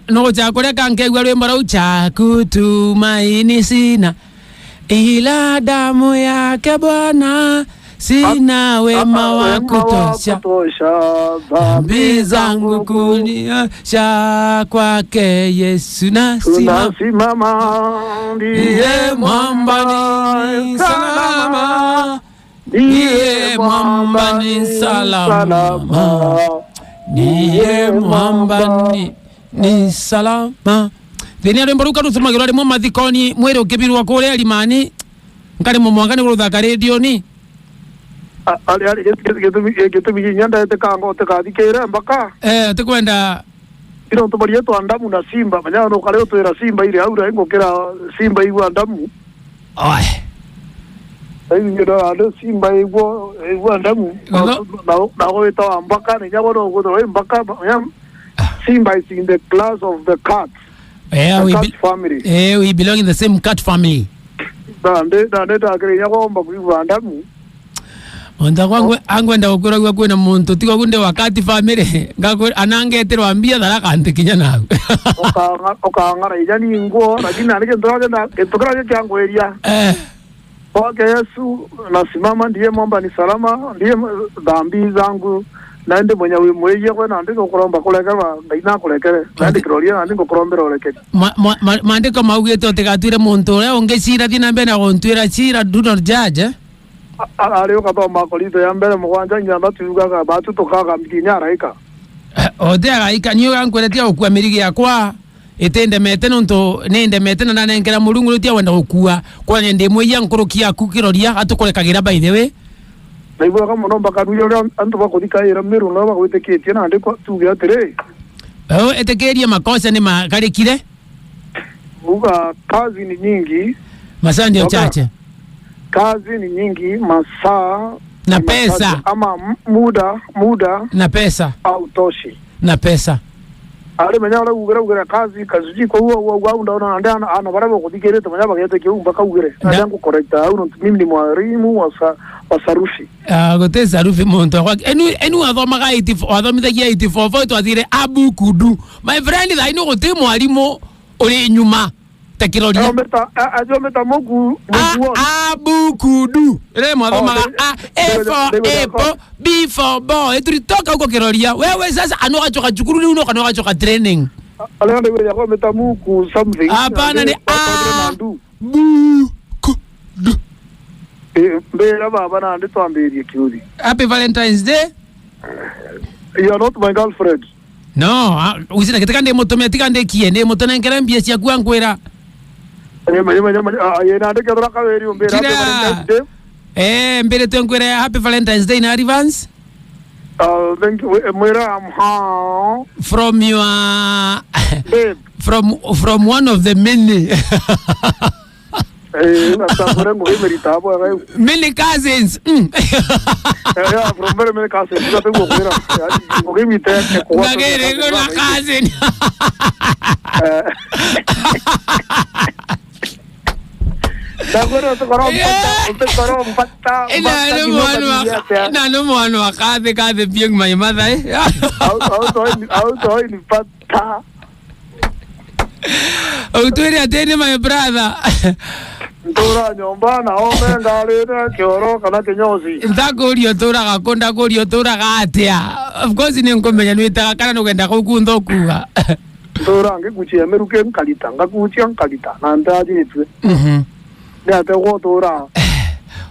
no chakula kankegwa lwembo la kutumaini sina ila damu yake Bwana, sina wema wa kutosha dhambi zangu kuniosha, kwake Yesu nasimama, ndiye mwamba ni salama, ndiye mwamba ni salama, ndiye mwamba ni salama. Thenia rwimbo ruka ruthumagirwa rimwe mathikoni mwere ukibirwa kuria limani nkari mumwangani guthaka radio ni ali getumi nyanda tekango tekathikire mbaka tekwenda ino tumari yetu andamu na Simba manya no kale utwira Simba ile aura ingokera Simba igwa andamu ayi ngira ado Simba igwa andamu na weta mbaka ni nyabo no godo mbaka Simba is in the class of the cats. We belong in the same cat family. Dande takirinya kwamba kuiva andamu. Onda kwangu angwenda ukura kwena muntu tiko kunde wakati family ngako anangeterwa ambia daraka antikinya nawe. Okangara ijani ngo lakini anike ndokera changu eria. Kwake Yesu nasimama, ndiye mwamba ni salama, ndiye dhambi zangu nande mwenye mweje kwena ndiko kuromba kulekera ndaina kulekere nande kiroria ndiko kurombera olekere mandiko maugete otegatwire muntu ore ongecira thina mbere na gontwira cira do not judge ariyo kathoma kolito ya mbere mugwanja nyamba tugaga batu tokaga mkinya araika othega ikanyo gankweretia gukua mirigi yakwa itende mete nonto nende mete na nengera mulungu rutia wenda gukua kwa ndi mweya nkurukia kukiroria atukolekagira by the way naibuga kama nomba karuyo antu bakodikaira Meru no bagwiteketie na ndiko tuge atere etekeria makosa ni makarikire buga kazi ni nyingi masaa ndio chache kazi ni nyingi masaa na pesa ama muda na pesa autoshi na pesa ale menya ala ugera kazi kazuji ko wa ndaona ndana ana barabo kudikere to menya bagete ke umbaka ugere ndangu correcta au mimi ni mwalimu wa sarufi gote sarufi muntu kwa enu athomaga 84 athomithagia 84 twathire abukudu my friend tha ino gote mwalimu uri nyuma tekiroria ajometa mogu abukudu ire mwathomaga for B for boy turitoka huko kiroria wewe sasa anoga choka chukuru ni unoka anoga choka training ale ndio yako metamuku something hapana ni bukudu mbera baba na ndi twambirie kiuri happy Valentine's Day. You are not my girlfriend. No usina kitakande motomea tikande kiende motona ngera mbia cia kwangwira yena ndeke raka weri mbera Valentine's Day. Mbere twangwira happy Valentine's Day in advance. Thank you. Mwera from your from one of the many many cousins. Yeah, from very many cousins. Cousin. No one wakati being my mother. Utwiri ateni my brother. Ndura nyomba na ome ndarira kioro kana kinyozi. Ndakurio tura gakonda kurio tura gatia. Of course ni ngomenya nwita kana nugenda kukundo kuga. Ndura ngikuchia meruke nkalita ngakuchia nkalita na ndajitwe. Ndia tego tura.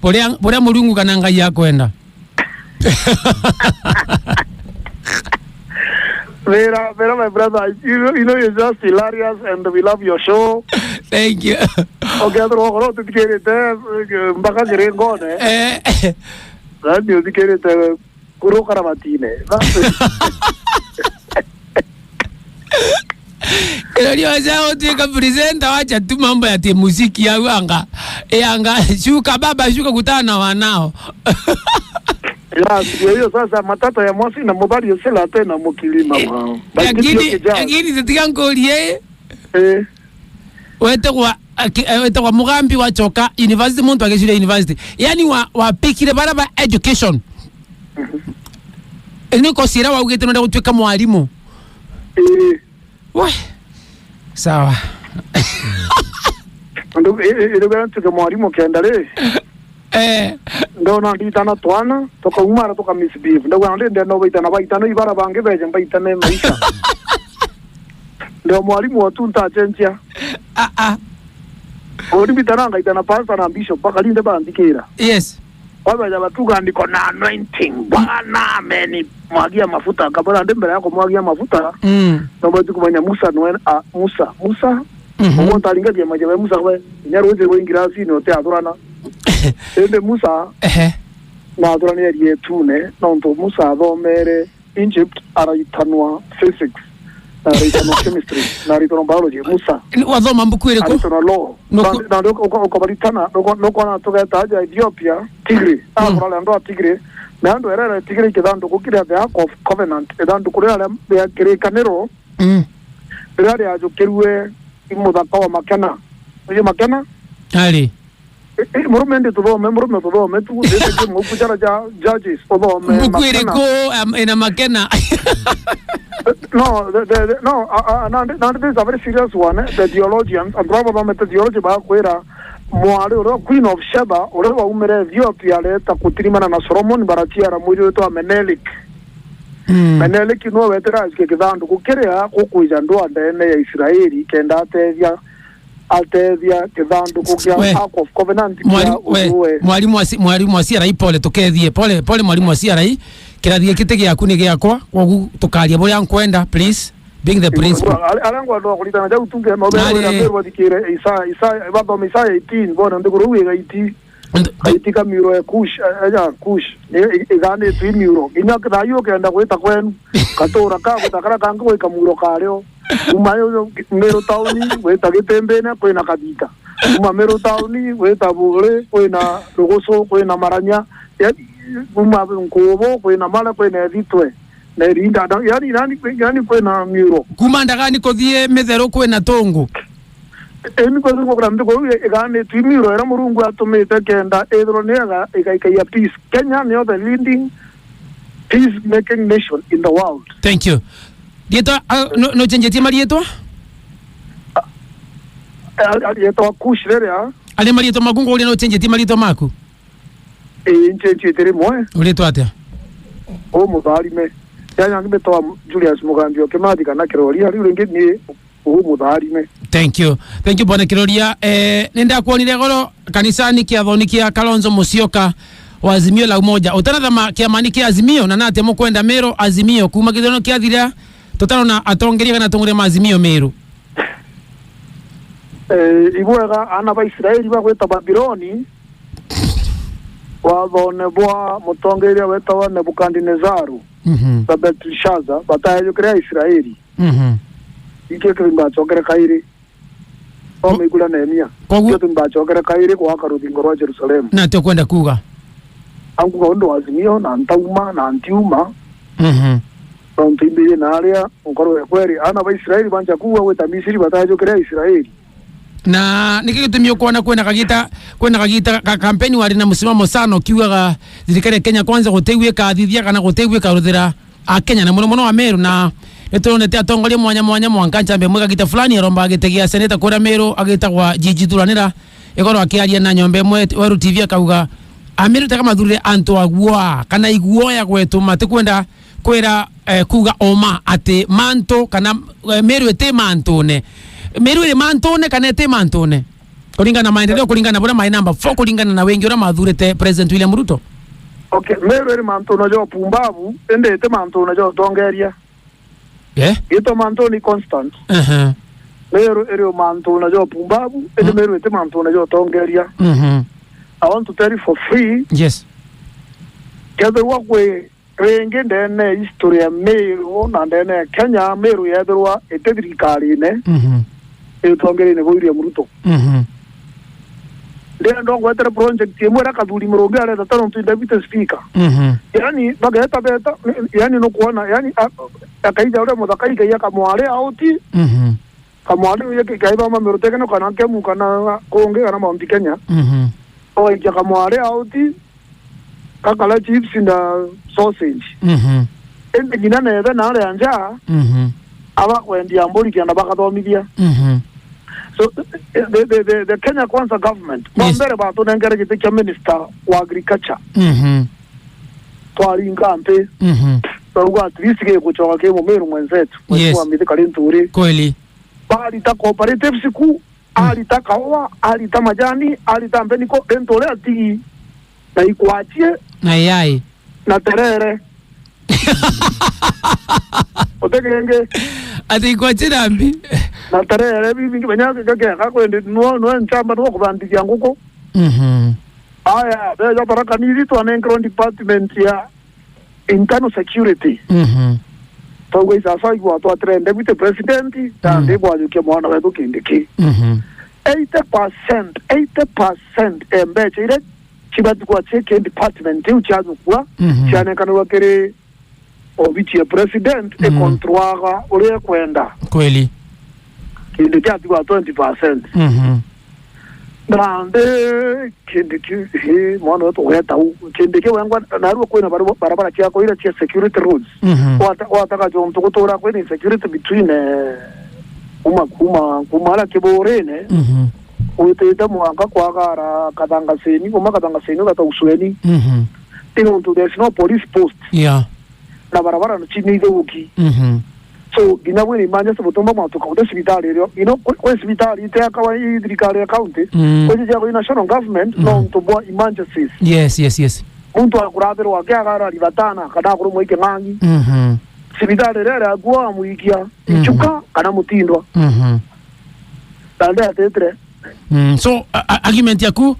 Poria mulungu kana ngai yakwenda. Vera, my brother, you know you're just hilarious and we love your show. Thank you. Okay, I don't know to get it there. Mbaka gerengo ne. Radio to get it kuro karamatine. Ndio zao tika presenter wacha tu mambo ya muziki ya anga. Anga shuka baba shuka kutana na wanao. Hiyo sasa matata ya mwasi na mobali yosela tena mukilima mwa. Lakini zitika ngolie. Wete kwa mugambi wa choka university muntu akishule university. Yani wa pikire baraba education. Niko sira wa ugete nda gutweka mwalimu. We. Sawa. Ndio tuke mwalimu kendale. Ndio nditana twana toka umara toka misbeef. Ndio ndende no baitana ibara bange beje baitana maisha. Ndio mwalimu watu ntachenjia. Odi bitaranga itana pastor na bishop bakalinde bandikira. Yes. Wabaja batuga ndiko na anointing bwana ameni mwagia mafuta kabla ndembele yako mwagia mafuta. Nobati kumanya Musa no Musa. Umuntu alingaje majabe Musa we nyaruze we ingirasi no te adorana. Ende Musa na adorana yari tune nonto Musa bomere Egypt araitanwa physics. Araitanwa chemistry na araitanwa biology Musa. Wadhoma mbukwire ko. Araitanwa law. Na ndoko baritana ndoko na togeta aja Ethiopia Tigray. Kurala ndo Tigray. Na ndo era Tigray kidando kukira the Ark of Covenant. Edando kurala ya kirekanero. Era ajo kerwe imudaka wa makena. Oje makena? Ali. Murumende tudo tu dete mo kujara judges odo me. Mbukwire ko ina makena. No, this is a very serious one. The theologians, and probably the theology ba kwera Moaro Queen of Sheba, or umere Ethiopia leta kutirimana na Solomon baratiara mujo to Menelik. Menelik no vetera is kidando kukerea kukuja ndo ndene ya Israeli kenda atevia kidando kukia Ark of Covenant. Mwalimu wa CRI pole tukethie pole mwalimu wa CRI kirathie kitege yaku ni giakwa kogu tukaria bo yankwenda please being the principal alangwa ndo kulitana ja utunge mabere na berwa dikire isa baba misa 18 bona ndikuru wiga iti kamiro ya kush igane tu miro ina kadayo kenda kweta kwenu katora ka kutakara kangu we kamuro kareo umayo Meru tauni weta gitembena kwena kabika Meru tauni weta bure kwena rogoso kwena maranya nkobo kwena mala kwena editwe na rinda yani kwena miro kumanda gani kothie methero kwena tongo emi kwa ngo krambe ko egane tu miro era murungu atumete kenda edronega ya peace Kenya is the leading peace making nation in the world. Thank you. Dieto no chenjeti marieto alieto kushrerea ale marieto magungo ule no chenjeti marieto maku ncheche tere moe uleto atia o mudari me yana ngibe to Julius Mugambi okemadi kana kirori ari urenge ni o mudari me. Thank you bwana Kiroria nenda kuonile goro kanisani kia thonikia Kalonzo Musyoka wa Azimio la Umoja utana kia maniki Azimio na nate mo kwenda Meru Azimio kuma kithono kia thira totano na atongeria kana tongore Azimio Meru ibwega ana ba Israeli ba kweta Babiloni wabone bwa mutongeria wetawa Nebukadnezaru Belteshaza batayo krea Israeli ike kimba chokere kairi o migula Nehemia ike kimba chokere kairi kwa karudingo rwa Jerusalem na to kwenda kuga angu kondo Azimio na ntauma na antiuma ntimbi na area ngoro kweri ana ba Israeli banja kuwa weta Misiri batayo krea Israeli na nikitumio kuona kwenda kagita kampeni wari na musimamo sana kiwa zirikare Kenya kwanza gotewe ka thithia kana gotewe ka ruthira a Kenya na muno wa Meru na etonete atongoria mwanya mwankancha mbe mwega gita fulani aromba agitegia seneta kura Meru agitagwa jiji turanira igoro akiaria na nyombe mwe Weru TV akauga Ameru kama thurire anto agwa kana iguoya gwetu mate kwenda kwera kuga oma ate manto kana Meru ete mantone Meru ile mantone kana ete mantone kulingana na maendeleo kulingana na my number 4 kulingana na wengi ora mathurite President William Ruto. Okay, Meru ile mantone jo pumbavu ende ete mantone jo tongeria. Ito mantone constant. Meru ile mantone jo pumbavu ende Meru ete mantone jo tongeria. I want to tell you for free. Yes. Kede wakwe renge ndene history ya Meru na ndene Kenya Meru yadrwa etedirikali ne. Etongere ne William Ruto. Ndene ndongo etere project yemwera kaduri mrobe ale tatano tu deputy speaker. Yani bageta beta yani no kuona yani akaija ule modakaika yaka mwale auti. Kamwale yake kaiba Meru tekeno kana kemu kana konge kana Mount Kenya. O yaka mwale auti kakala chips na sausage. Ende gina na ebe na ale anja. aba kwendia mburi kianda bakathomithia so the Kenya Kwanza government bombere bato nengere gite minister wa agriculture twari ngampe so at least ke kuchoka ke Meru mwenzetu kwa mithika linturi kweli bali ta cooperative siku ali ta kawa ali ta majani ali ta mbeniko dentole ati na ikuachie na yai na terere otegenge ati ikuachie nambi na terere bibi benyaga gaka kwende no nchamba no kubandikia nguko aya beja baraka ni to an department ya internal security Togwe sasa iko to trend deputy president tande bwa yuke mwana wetu kindiki 80% embeche ile chibatu kwa cheke department uchazo kwa chane kanwa kere obichi president e controller ule kwenda kweli kindiki ati kwa 20% Nande kindiki mwana wetu weta kindiki wangwa naruwa kwena barabara chako ile chia security rules wataka jomto kutora kwena security between kumala kiborene uiteta mwanga kwa gara kadanga seni kata usweni there's no police post na barabara no chini ile uki so ginawe ni manja se botomba matoka kwa hospitali leo kwa hospitali ite kawa idrikale county kwa je national government no mtobwa emergencies yes muntu akurabero wakagara libatana kada kuri moike mangi hospitali leo agwa muikia ichuka kana mutindwa tanda tetre so argument yaku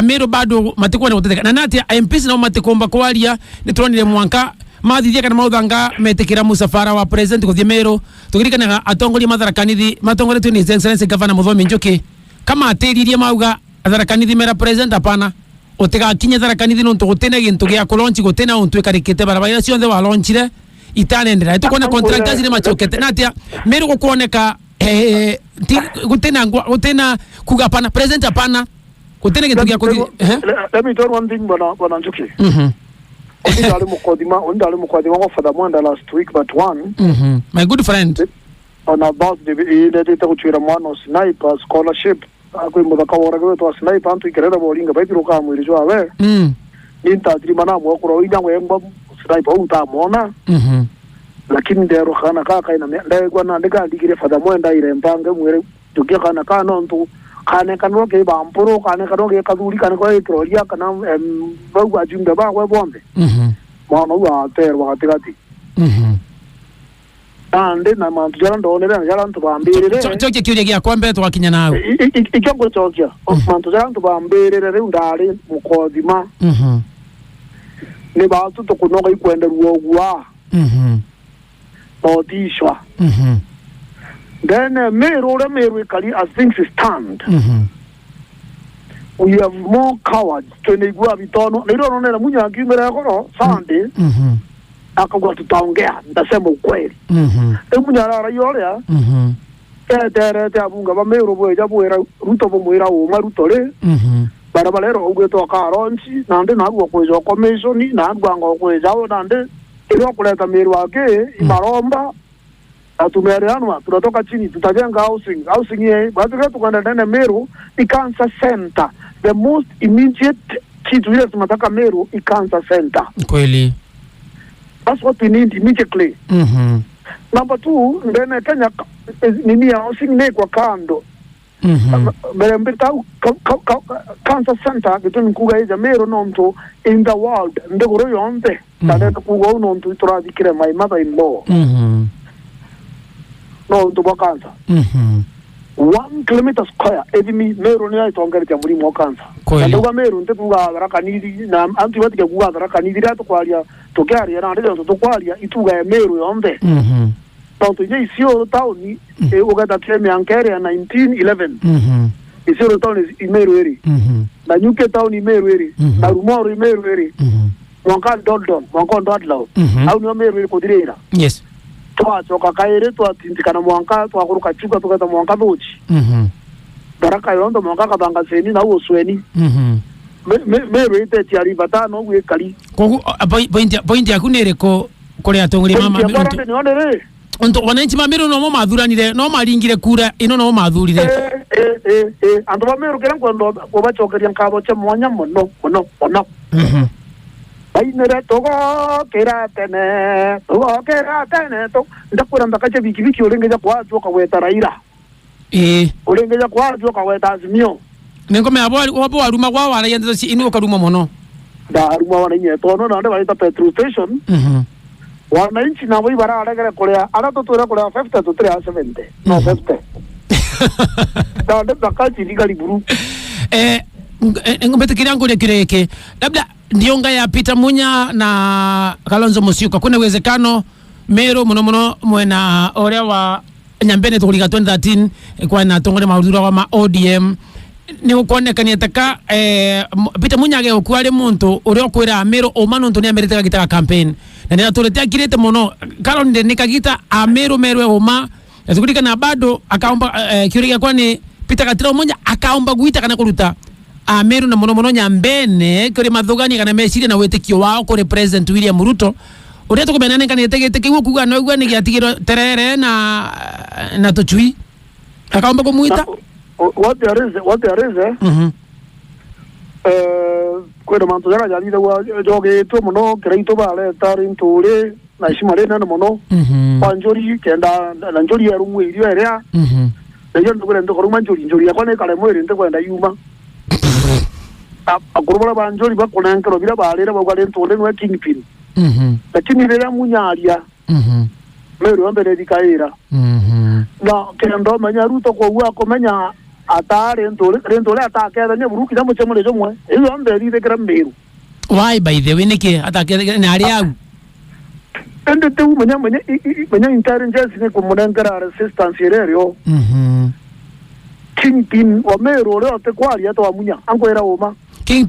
Meru bado matiko na guteka na nati MPs na matikomba kwalia nitronire mwanka mathithia kana maudanga metekira musafara wa president kuthie Meru tukirikana atongoria matharakanithia matongoretwe ni Excellency Governor Muthomi Njuki kama atiririe mauga atharakanithia mera president apana utega kinya atharakanithia no tugutene gintu gia kulonchi gutena untu ikarikite barabara cionthe wa launchire itanendera tukona contractors ni machokete natia Meru gukuoneka gutena kuga apana president apana gutene gintu gia kuthi let me tell one thing bana Njuki Ondale mukodima kwa Father Mwanda last week but one my good friend on about the ile kuchira mwana sniper scholarship akwe mudaka wora kwa sniper antu ikerera bolinga baitiro ka mwiri jwa we ninta trimana mwa kuro ina ngwa sniper utamona lakini ndero khana kaka ina ndaye kwa na ndika ndikire Father Mwanda ile mpange mwere tukia kana kana ntu kane kanwa ke bampuro kane kanwa ke kaduri kane ko etrolia kana bagu ajumbe ba kwa bombe mwana wa ter wa tigati ande na mantu jara ndonera jara ntu bambirire choke kiuria gia kwambe twakinya nawe ikango chokia mantu jara ntu bambirire re undari mukodima ne ba tu to kunoga ikwenda ruogwa odishwa then Meru Kali as things stand. We have more cowards to negua bitono. They don't know na munya kimera kono Sunday. Akagwa tutaongea ndasema ukweli. Munya rara yorea. Tere abunga ba Meru boye jabuera ruto bomuira o marutore. Barabalero ugweto karonchi nande nagwa kwezo commission nagwa ngo kwezo nande ilo kuleta Meru ake imaromba atumereanwa tunatoka chini tutajenga housing ye baada tukaenda ndani Meru cancer center the most immediate kitu ile tunataka Meru cancer center kweli that's what we need immediately number 2 ndani Kenya nini ya housing ne kwa kando mbita cancer center kitu nkuga ya Meru nomto in the world ndogoro yonte tanda kuga unomto turadikire my mother in law no to cancer 1 kilometer square edimi Meru ni aitongere ya muri mo cancer ndoga Meru nte kuga rakanidi na antibiotic kuga rakanidi rato kwalia tokaria na ndio to kwalia ituga ya Meru yonde tanto je isio tauni ugata treme ankere ya 1911 isio tauni Meru eri na nyuke tauni Meru eri na rumoro Meru eri mwanka dodon mwanka dodlo au ni Meru eri kodirera yes twachoka kaire twatindikana mwanka twakuruka chuka tukata mwanka dochi baraka yondo mwanka kabanga seni na usweni Meru ite tiari batano wekali ko point ya kunere ko kole atongere mama ni onere onto wananchi ma Meru no mo mathuranire no maringire kura ino no mathurire andu ba Meru kera kwendo obachokeria nkabo che mwanya muno bainere togo kera tene to ndakura ndakache biki orengeja kwa joka weta Raila orengeja kwa joka weta Azimio nengo me abo aruma kwa wala yenda si inu karuma mono da aruma wana nyeto no nande baita petrol station wananchi na wai bara aregere korea arato tura korea 50 to 370 no 50 da nde bakachi ligali buru ngombete kirango le kireke labda ndionga ya Peter Munya na Kalonzo Musyoka kuna uwezekano Meru muno mwena orea wa nyambene tukulika 2013 kwa na tongole maudura wa ma ODM ni ukonekania taka Peter Munya ge okwale muntu orea kwera Meru o mano ntoni ameriteka gitaka campaign na nina tuletea kirete mono Kalonzo nikagita a Meru oma tukulika na bado akaomba kiuriga kwani Peter Katira Munya akaomba guita kana kuruta a Meru na mono nyambene kore mathogani kana meciria na wetekio wao kore President William Ruto ureto kubenane kana teke wo kuga no gwa ni giatigiro terere na tochui akaomba kumuita what there is kwero manto jara jari wa joge to mono kreito bale tarin tore na shimare na mono panjori kenda na njori ya rumu irio area yo ndukure ndukuru manjori yakwane kale mwere ndekwenda yuma akurubara banjori bakonankero bira balera bagwale ntole no kingpin lakini lera munyaria Meru ambere dikaira na kendo manya Ruto ko wa komenya atare ntole atake ne buruki jambo chemole jomwe iyo ambere de gram Meru why by the way nike atake na ari au ende te manya intelligence ne komunankara resistance erero kingpin wa Meru leo te kwali ato amunya ango era oma King